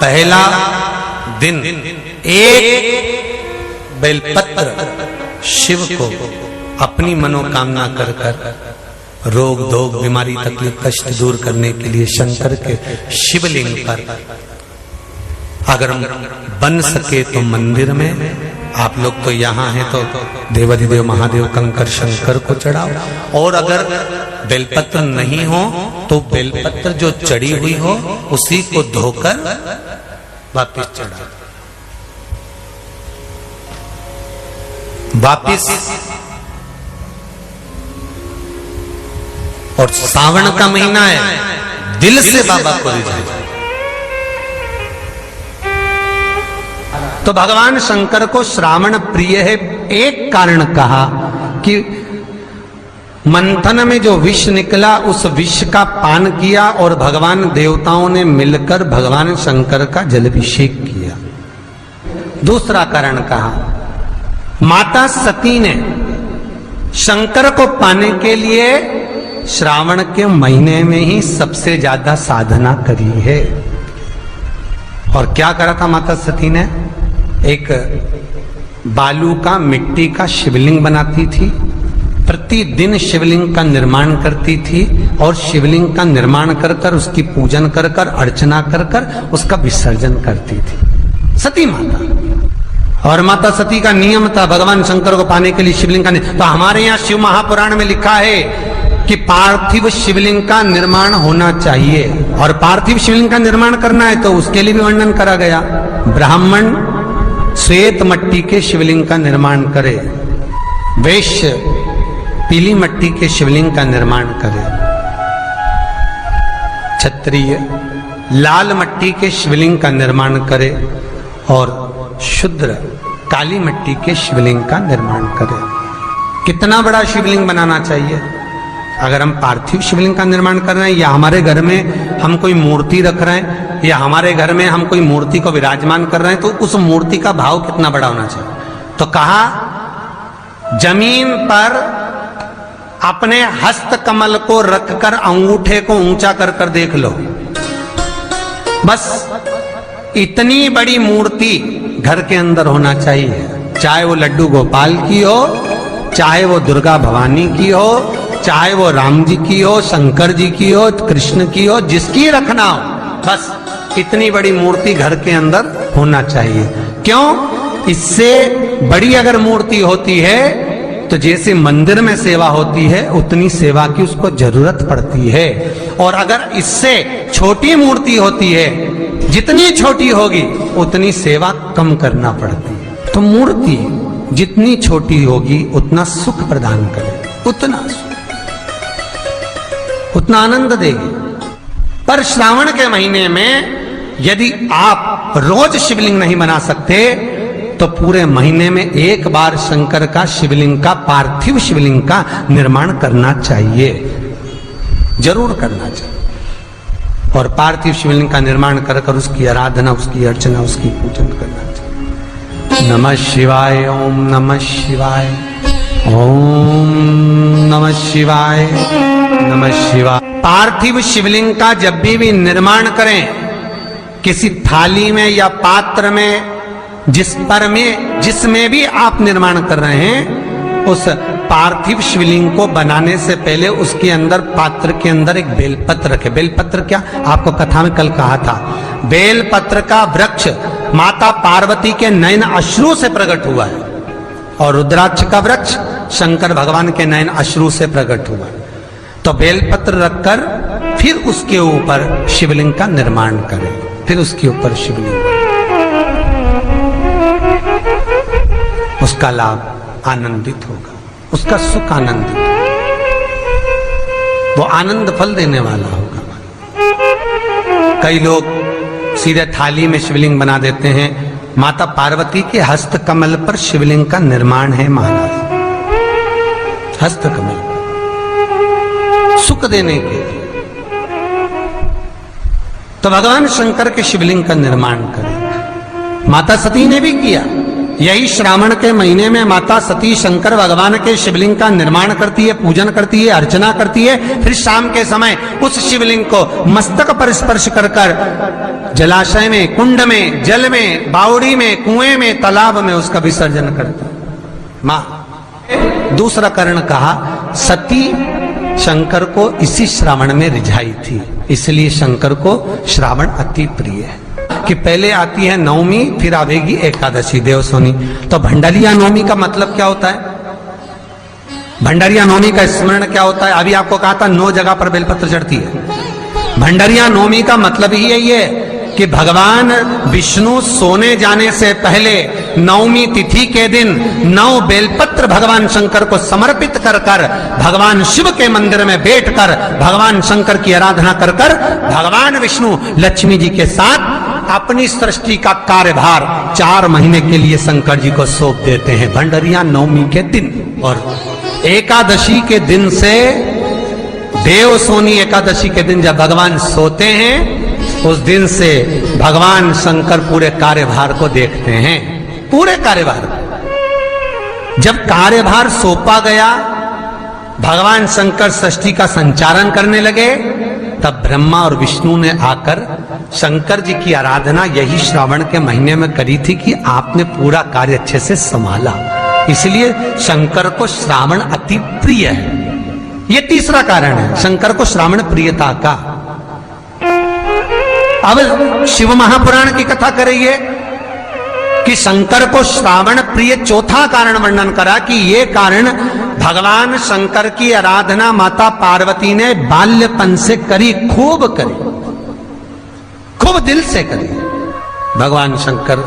पहला दिन एक बेलपत्र शिव को अपनी मनोकामना कर कर रोग धोग बीमारी तकलीफ कष्ट दूर करने के लिए शंकर के शिवलिंग पर अगर बन सके तो मंदिर में, आप लोग तो यहाँ हैं तो देवाधिदेव महादेव कंकर शंकर को चढ़ाओ, और अगर बेलपत्र नहीं हो तो बेलपत्र जो चढ़ी हुई हो उसी को धोकर वापिस चढ़ाओ। वापिस और सावन का महीना है, दिल से बाबा को रिझाओ। तो भगवान शंकर को श्रावण प्रिय है, एक कारण कहा कि मंथन में जो विष निकला उस विष का पान किया और भगवान देवताओं ने मिलकर भगवान शंकर का जलाभिषेक किया। दूसरा कारण कहा, माता सती ने शंकर को पाने के लिए श्रावण के महीने में ही सबसे ज्यादा साधना करी है। और क्या करा था माता सती ने? एक बालू का मिट्टी का शिवलिंग बनाती थी, प्रतिदिन शिवलिंग का निर्माण करती थी और शिवलिंग का निर्माण कर कर उसकी पूजन कर कर अर्चना कर कर उसका विसर्जन करती थी सती माता। और माता सती का नियम था भगवान शंकर को पाने के लिए शिवलिंग का तो हमारे यहाँ शिव महापुराण में लिखा है कि पार्थिव शिवलिंग का निर्माण होना चाहिए, और पार्थिव शिवलिंग का निर्माण करना है तो उसके लिए भी वर्णन करा गया। ब्राह्मण श्वेत मट्टी के शिवलिंग का निर्माण करे, वैश्य पीली मट्टी के शिवलिंग का निर्माण करे, क्षत्रिय लाल मट्टी के शिवलिंग का निर्माण करे और शूद्र काली मट्टी के शिवलिंग का निर्माण करे। कितना बड़ा शिवलिंग बनाना चाहिए? अगर हम पार्थिव शिवलिंग का निर्माण कर रहे हैं या हमारे घर में हम कोई मूर्ति रख रहे हैं या हमारे घर में हम कोई मूर्ति को विराजमान कर रहे हैं तो उस मूर्ति का भाव कितना बड़ा होना चाहिए? तो कहा, जमीन पर अपने हस्त कमल को रखकर अंगूठे को ऊंचा कर कर देख लो, बस इतनी बड़ी मूर्ति घर के अंदर होना चाहिए। चाहे वो लड्डू गोपाल की हो, चाहे वो दुर्गा भवानी की हो, चाहे वो राम जी की हो, शंकर जी की हो, कृष्ण की हो, जिसकी रखना हो, बस इतनी बड़ी मूर्ति घर के अंदर होना चाहिए। क्यों? इससे बड़ी अगर मूर्ति होती है तो जैसे मंदिर में सेवा होती है उतनी सेवा की उसको जरूरत पड़ती है, और अगर इससे छोटी मूर्ति होती है, जितनी छोटी होगी उतनी सेवा कम करना पड़ती है। तो मूर्ति जितनी छोटी होगी उतना सुख प्रदान करेगी, उतना सुख, उतना आनंद देगी। पर श्रावण के महीने में यदि आप रोज शिवलिंग नहीं बना सकते तो पूरे महीने में एक बार शंकर का शिवलिंग का, पार्थिव शिवलिंग का निर्माण करना चाहिए, जरूर करना चाहिए। और पार्थिव शिवलिंग का निर्माण कर कर उसकी आराधना, उसकी अर्चना, उसकी पूजन करना चाहिए। नमः शिवाय, ओम नमः शिवाय, ओम नमः शिवाय, नमः शिवाय। पार्थिव शिवलिंग का जब भी निर्माण करें, किसी थाली में या पात्र में, जिसमें भी आप निर्माण कर रहे हैं, उस पार्थिव शिवलिंग को बनाने से पहले उसके अंदर, पात्र के अंदर एक बेलपत्र रखे। बेलपत्र क्या, आपको कथा में कल कहा था, बेलपत्र का वृक्ष माता पार्वती के नयन अश्रु से प्रकट हुआ है, और रुद्राक्ष का वृक्ष शंकर भगवान के नयन अश्रु से प्रकट हुआ है। तो बेलपत्र रखकर फिर उसके ऊपर शिवलिंग का निर्माण करें, फिर उसके ऊपर शिवलिंग, उसका लाभ आनंदित होगा, उसका सुख आनंदित, वो आनंद फल देने वाला होगा। कई लोग सीधे थाली में शिवलिंग बना देते हैं। माता पार्वती के हस्त कमल पर शिवलिंग का निर्माण है महाराज, हस्त कमल सुख देने के लिए। तो भगवान शंकर के शिवलिंग का निर्माण करें। माता सती ने भी किया, यही श्रावण के महीने में माता सती शंकर भगवान के शिवलिंग का निर्माण करती है, पूजन करती है, अर्चना करती है। फिर शाम के समय उस शिवलिंग को मस्तक पर स्पर्श कर कर जलाशय में, कुंड में, जल में, बावड़ी में, कुएं में, तालाब में उसका विसर्जन करती है मां। दूसरा कारण कहा, सती शंकर को इसी श्रावण में रिझाई थी, इसलिए शंकर को श्रावण अति प्रिय है। कि पहले आती है नवमी, फिर आवेगी एकादशी देवसोनी। तो भंडारिया नवमी का मतलब क्या होता है? भंडारिया नवमी का स्मरण क्या होता है? अभी आपको कहा था 9 जगह पर बेलपत्र चढ़ती है। भंडारिया नवमी का मतलब ही यही है कि भगवान विष्णु सोने जाने से पहले नवमी तिथि के दिन 9 बेलपत्र भगवान शंकर को समर्पित कर कर भगवान शिव के मंदिर में बैठकर भगवान शंकर की आराधना कर कर भगवान विष्णु लक्ष्मी जी के साथ अपनी सृष्टि का कार्यभार 4 महीने के लिए शंकर जी को सौंप देते हैं भंडारिया नवमी के दिन। और एकादशी के दिन से, देवसोनी एकादशी के दिन जब भगवान सोते हैं, उस दिन से भगवान शंकर पूरे कार्यभार को देखते हैं। पूरे कार्यभार, जब कार्यभार सौंपा गया, भगवान शंकर सृष्टि का संचालन करने लगे, तब ब्रह्मा और विष्णु ने आकर शंकर जी की आराधना यही श्रावण के महीने में करी थी कि आपने पूरा कार्य अच्छे से संभाला, इसलिए शंकर को श्रावण अति प्रिय है। ये तीसरा कारण है शंकर को श्रावण प्रियता का। अब शिव महापुराण की कथा करिए कि शंकर को श्रावण प्रिय चौथा कारण वर्णन करा कि ये कारण भगवान शंकर की आराधना माता पार्वती ने बाल्यपन से करी, खूब करी, खूब दिल से करी। भगवान शंकर